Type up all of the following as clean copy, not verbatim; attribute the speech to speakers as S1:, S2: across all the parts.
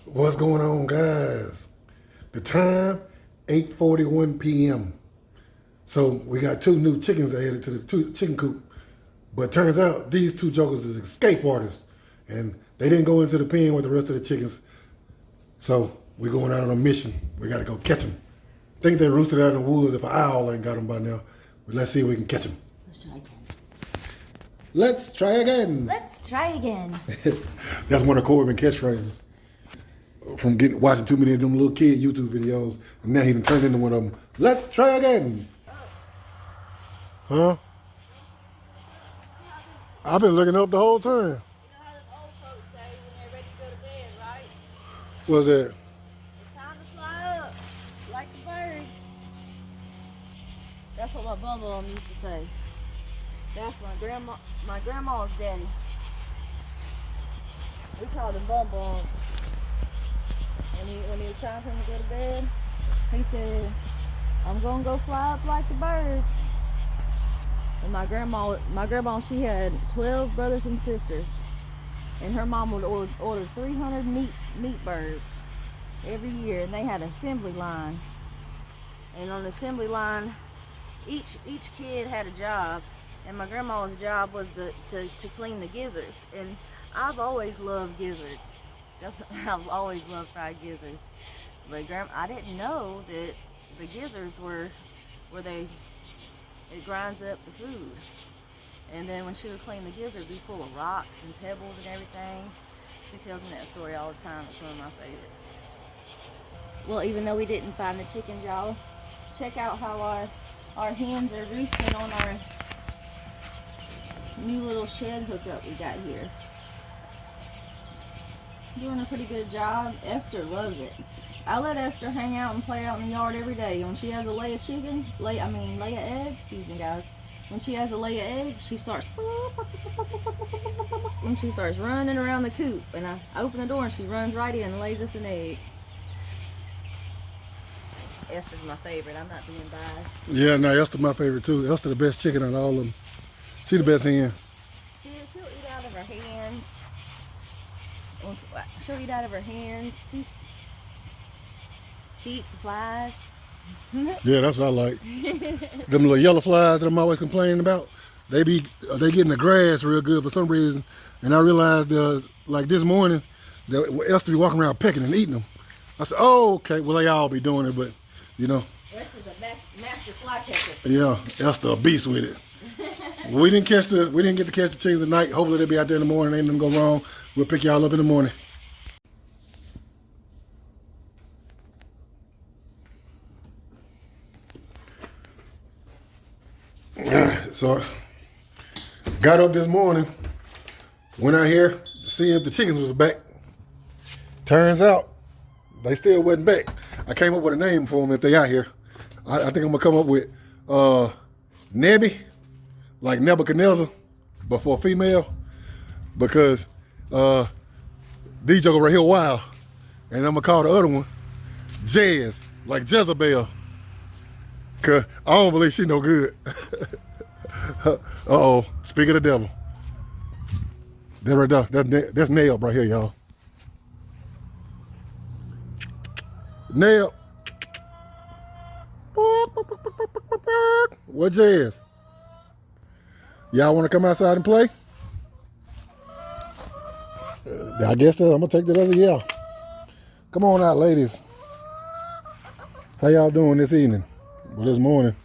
S1: What's going on, guys? The time, 8:41 p.m. So we got two new chickens added to the chicken coop. But turns out these two jokers is escape artists. And they didn't go into the pen with the rest of the chickens. So we're going out on a mission. We got to go catch them. Think they roosted out in the woods if an owl ain't got them by now. But let's see if we can catch them.
S2: Let's try again.
S1: Let's try again.
S2: Let's try again.
S1: That's one of Corbin's catchphrases. From watching too many of them little kid YouTube videos, and now he done turned into one of them. Let's try again. Huh? I've been looking up the whole time.
S2: You know how the old folks say when they're ready to go to bed, right?
S1: What's that?
S2: It's time to fly up, like the birds. That's what my bum used to say. That's my grandma's daddy. We called him Bum Bum. When it was time for him to go to bed, he said, "I'm gonna go fly up like the birds." And my grandma, she had 12 brothers and sisters, and her mom would order 300 meat birds every year, and they had an assembly line. And on the assembly line, each kid had a job, and my grandma's job was to clean the gizzards. And I've always loved gizzards. I've always loved fried gizzards, but I didn't know that the gizzards were where it grinds up the food. And then when she would clean the gizzards, it'd be full of rocks and pebbles and everything. She tells me that story all the time. It's one of my favorites. Well, even though we didn't find the chickens, y'all, check out how our hens are roosting on our new little shed hookup we got here. Doing a pretty good job. Esther loves it. I let Esther hang out and play out in the yard every day. When she has a lay of eggs, excuse me guys. When she has a lay of eggs, she starts running around the coop, and I open the door and she runs right in and lays us an egg. Esther's my favorite. I'm not being biased.
S1: Yeah, no, Esther's my favorite too. Esther the best chicken out of all of them. She the best hen.
S2: She'll eat out of her hands. She'll eat out of her hands. She eats the flies.
S1: Yeah, that's what I like. Them little yellow flies that I'm always complaining about, they get in the grass real good for some reason. And I realized like this morning, Esther be walking around pecking and eating them. I said, oh, okay, well they all be doing it, but you know.
S2: Esther's a master fly catcher.
S1: Yeah, Esther a beast with it. We didn't get to catch the chickens tonight. Hopefully they'll be out there in the morning. Ain't nothing go wrong. We'll pick y'all up in the morning. So, got up this morning, went out here to see if the chickens was back. Turns out, they still wasn't back. I came up with a name for them if they out here. I think I'm gonna come up with Nebby, like Nebuchadnezzar, but for a female, because these jokers right here wild. And I'm gonna call the other one Jazz, like Jezebel. Cause I don't believe she no good. Uh-oh, speak of the devil. That right there, that's Nail right here, y'all. Nail. What Jazz? Y'all wanna come outside and play? I guess I'm gonna take that as a yeah. Come on out, ladies. How y'all doing this evening? Well, this morning.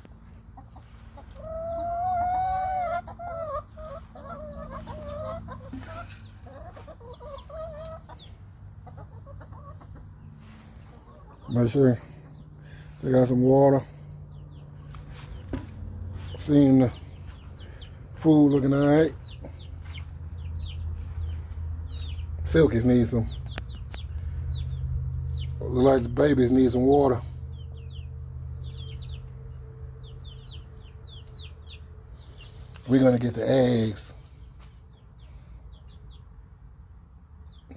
S1: Make sure they got some water. Seeing the food looking all right. Silkies need some. Look like the babies need some water. We're gonna get the eggs.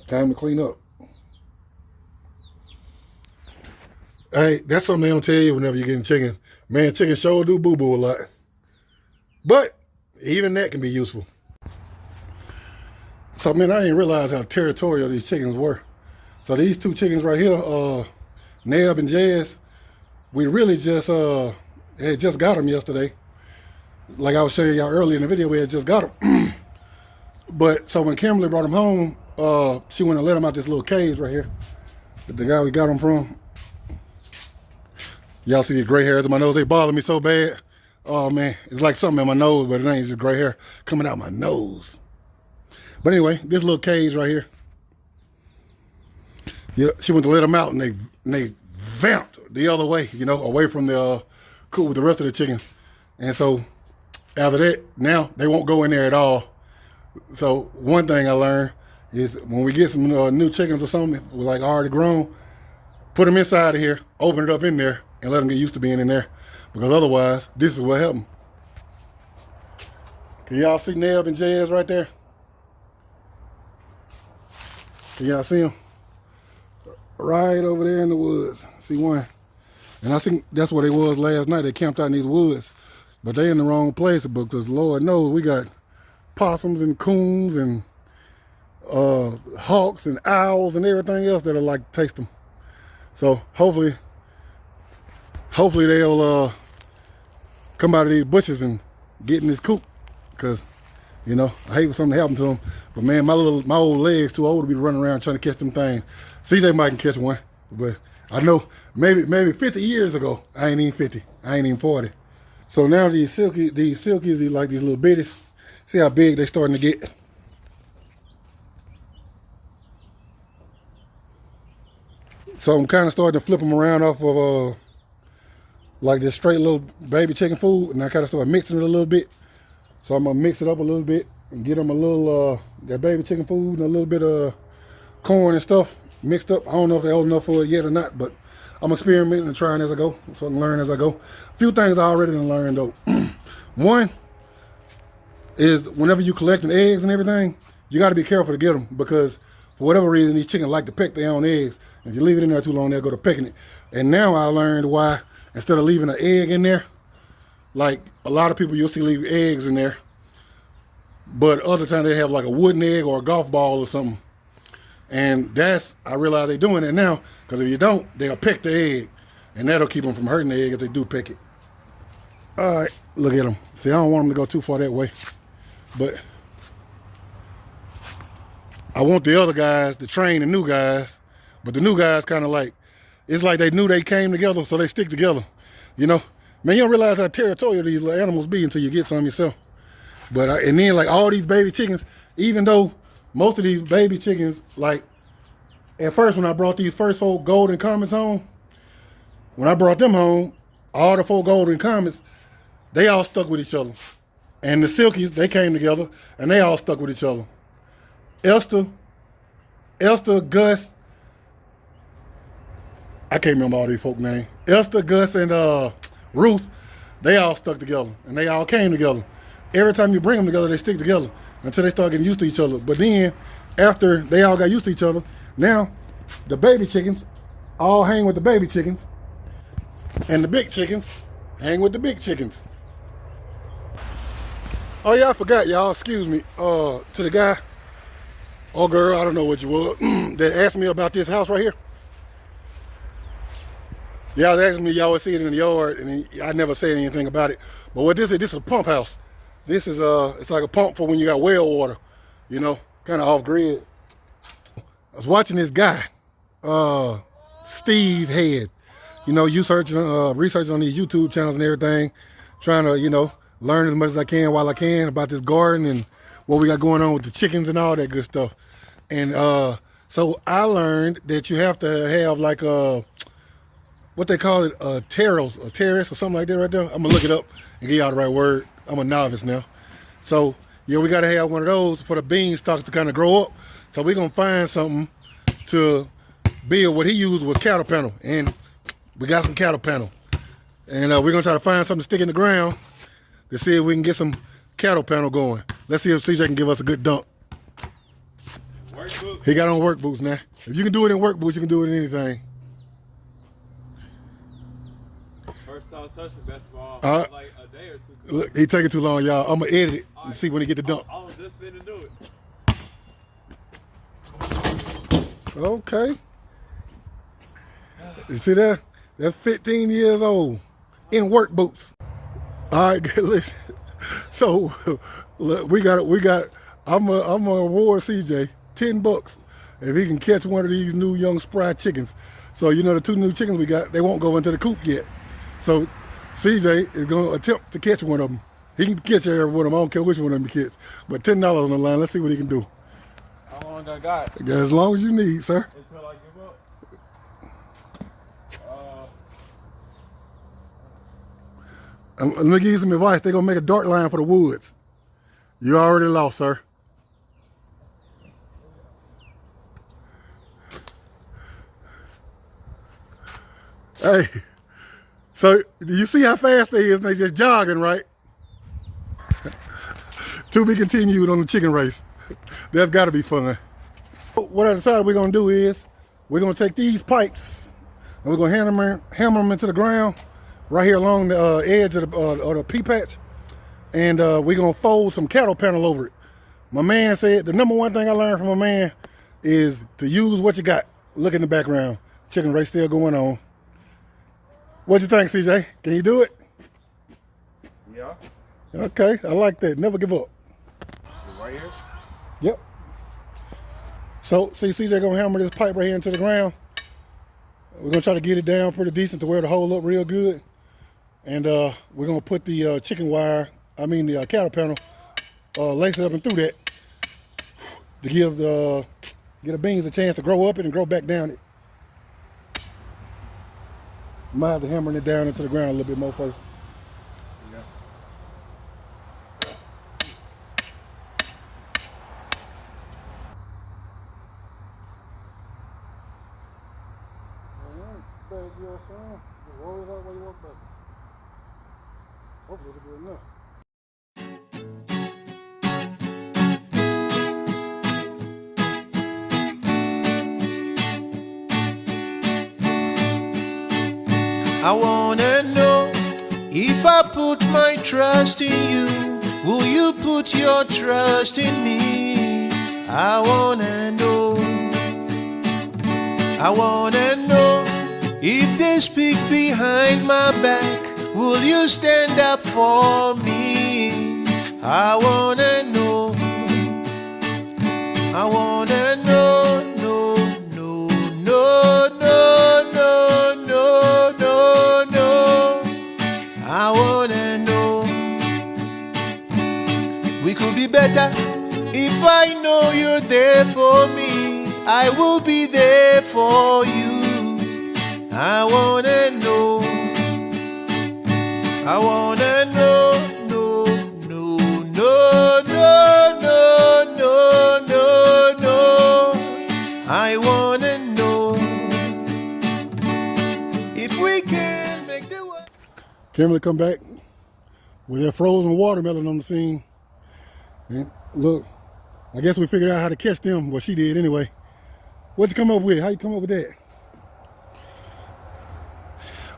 S1: Time to clean up. Hey, that's something they don't tell you whenever you're getting chicken. Man, chicken sure do boo-boo a lot. But even that can be useful. So, man, I didn't realize how territorial these chickens were. So these two chickens right here, Neb and Jazz, we really just had just got them yesterday. Like I was showing y'all earlier in the video, we had just got them. But so when Kimberly brought them home, she went and let them out this little cage right here. The guy we got them from. Y'all see the gray hairs in my nose? They bother me so bad. Oh man, it's like something in my nose, but it ain't just gray hair coming out my nose. But anyway, this little cage right here. Yeah, she went to let them out, and they vamped the other way, you know, away from the coop with the rest of the chickens. And so after that, now they won't go in there at all. So one thing I learned is when we get some new chickens or something, like already grown, put them inside of here, open it up in there, and let them get used to being in there. Because otherwise, this is what happened. Can y'all see Neb and Jazz right there? Can y'all see them? Right over there in the woods. See one. And I think that's where they was last night. They camped out in these woods. But they in the wrong place because Lord knows we got possums and coons and hawks and owls and everything else that'll like taste them. So hopefully they'll come out of these bushes and get in this coop, because you know I hate for something to happen to them. But man, my old legs too old to be running around trying to catch them things. CJ might can catch one, but I know maybe 50 years ago, I ain't even 50, I ain't even 40. So now these silkies, these like these little bitties. See how big they starting to get. So I'm kind of starting to flip them around off of like this straight little baby chicken food, and I kind of start mixing it a little bit. So I'm gonna mix it up a little bit and get them a little that baby chicken food and a little bit of corn and stuff mixed up. I don't know if they're old enough for it yet or not, but I'm experimenting and trying as I go, so I can learn as I go. A few things I already done learned though. One is whenever you collecting eggs and everything, you got to be careful to get them, because for whatever reason these chickens like to peck their own eggs. If you leave it in there too long, they'll go to pecking it. And now I learned why, instead of leaving an egg in there, like a lot of people you'll see leave eggs in there, but other times they have like a wooden egg or a golf ball or something. And that's, I realize they're doing that now, because if you don't, they'll peck the egg, and that'll keep them from hurting the egg if they do peck it. All right, look at them. See, I don't want them to go too far that way, but I want the other guys to train the new guys, but the new guys kind of like, it's like they knew they came together, so they stick together, you know? Man, you don't realize how territorial these little animals be until you get some yourself. But, and then like all these baby chickens, even though most of these baby chickens, like at first when I brought these first 4 golden comets home, when I brought them home, all the 4 golden comets, they all stuck with each other. And the silkies, they came together and they all stuck with each other. Esther, Gus, I can't remember all these folk names. Esther, Gus, and Ruth, they all stuck together and they all came together. Every time you bring them together, they stick together until they start getting used to each other. But then, after they all got used to each other, now the baby chickens all hang with the baby chickens, and the big chickens hang with the big chickens. Oh yeah, I forgot, y'all. Excuse me. To the guy or girl, I don't know what you were, that asked me about this house right here. Y'all was asking me, y'all would see it in the yard, and I never said anything about it. But what this is a pump house. This is it's like a pump for when you got well water, you know, kind of off grid. I was watching this guy, Steve Head, you know, researching on these YouTube channels and everything, trying to, you know, learn as much as I can while I can about this garden and what we got going on with the chickens and all that good stuff. And so I learned that you have to have like what they call it, a terrace or something like that right there. I'm gonna look it up and get y'all the right word. I'm a novice now. So yeah, we gotta have one of those for the beanstalks to kind of grow up. So we're gonna find something to build. What he used was cattle panel, and we got some cattle panel. And we're gonna try to find something to stick in the ground to see if we can get some cattle panel going. Let's see if CJ can give us a good dump.
S3: Work boots.
S1: He got on work boots now. If you can do it in work boots, you can do it in anything.
S3: First time touching basketball, like a day or two.
S1: Look, he taking too long, y'all. I'm gonna edit it and see when he get the dump.
S3: I was just finna do it.
S1: Okay. You see that? That's 15 years old in work boots. All right, listen. So look, we got. I'm gonna award CJ $10 if he can catch one of these new young spry chickens. So you know the 2 new chickens we got, they won't go into the coop yet. So CJ is gonna attempt to catch one of them. He can catch every one of them. I don't care which one of them he catch. But $10 on the line. Let's see what he can do.
S3: How long I got?
S1: As long as you need, sir.
S3: Until I give up.
S1: Let me give you some advice. They're gonna make a dark line for the woods. You already lost, sir. Hey, so do you see how fast they is? They just jogging, right? To be continued on the chicken race. That's got to be fun. What I decided we're gonna do is we're gonna take these pipes and we're gonna hammer them into the ground right here along the edge of the pea patch, and we're gonna fold some cattle panel over it. My man said the number one thing I learned from my man is to use what you got. Look in the background. Chicken race still going on. What you think, CJ? Can you do it?
S3: Yeah.
S1: Okay, I like that. Never give up.
S3: Right here?
S1: Yep. So, see, CJ gonna hammer this pipe right here into the ground. We're gonna try to get it down pretty decent to where the hole up real good. And we're gonna put the chicken wire, the cattle panel, lace it up and through that to give the beans a chance to grow up it and grow back down it. Might have to hammer it down into the ground a little bit more first.
S3: Yeah.
S1: Just roll it out while you walk back. Hopefully it'll be enough.
S4: I wanna know if I put my trust in you, will you put your trust in me? I wanna know if they speak behind my back, will you stand up for me? I wanna know, no, no, no, no, no, no, no, no. I wanna know. We could be better if I know you're there for me. I will be there for you. I wanna know. No, no, no, no, no, no, no, no, no. I wanna know if we can make the world.
S1: Kimberly come back with that frozen watermelon on the scene. And look, I guess we figured out how to catch them. Well, she did anyway. What'd you come up with? How you come up with that?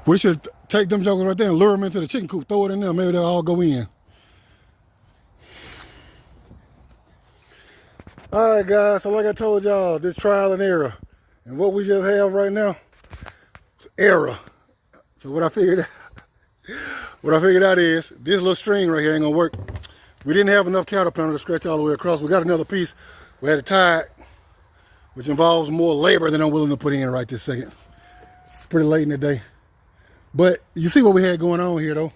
S1: We should take them jokers right there and lure them into the chicken coop, throw it in there, maybe they'll all go in. All right, guys, so like I told y'all, this trial and error. And what we just have right now is error. So what I figured out is this little string right here ain't gonna work. We didn't have enough cattle panel to stretch all the way across. We got another piece. We had to tie it, which involves more labor than I'm willing to put in right this second. It's pretty late in the day. But you see what we had going on here though.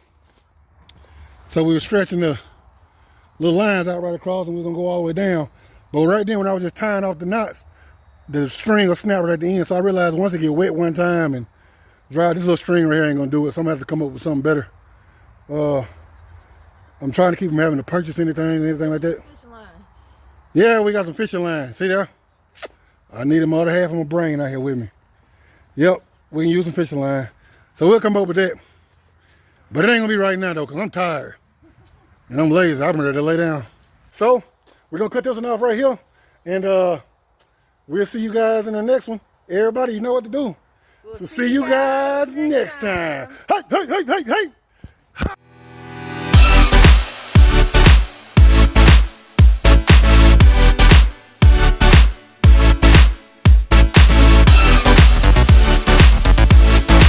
S1: So we were stretching the little lines out right across and we were gonna go all the way down. But right then when I was just tying off the knots, the string will snap right at the end. So I realized once it get wet one time and dry, this little string right here ain't gonna do it. So I'm gonna have to come up with something better. I'm trying to keep from having to purchase anything like that.
S2: Fishing line.
S1: Yeah, we got some fishing line. See there? I need the other half of my brain out here with me. Yep, we can use some fishing line. So we'll come up with that. But it ain't gonna be right now though, because I'm tired. And I'm lazy. I'm ready to lay down. So we're gonna cut this one off right here. And we'll see you guys in the next one. Everybody, you know what to do. So see you guys next time. Hey, hey, hey, hey, hey.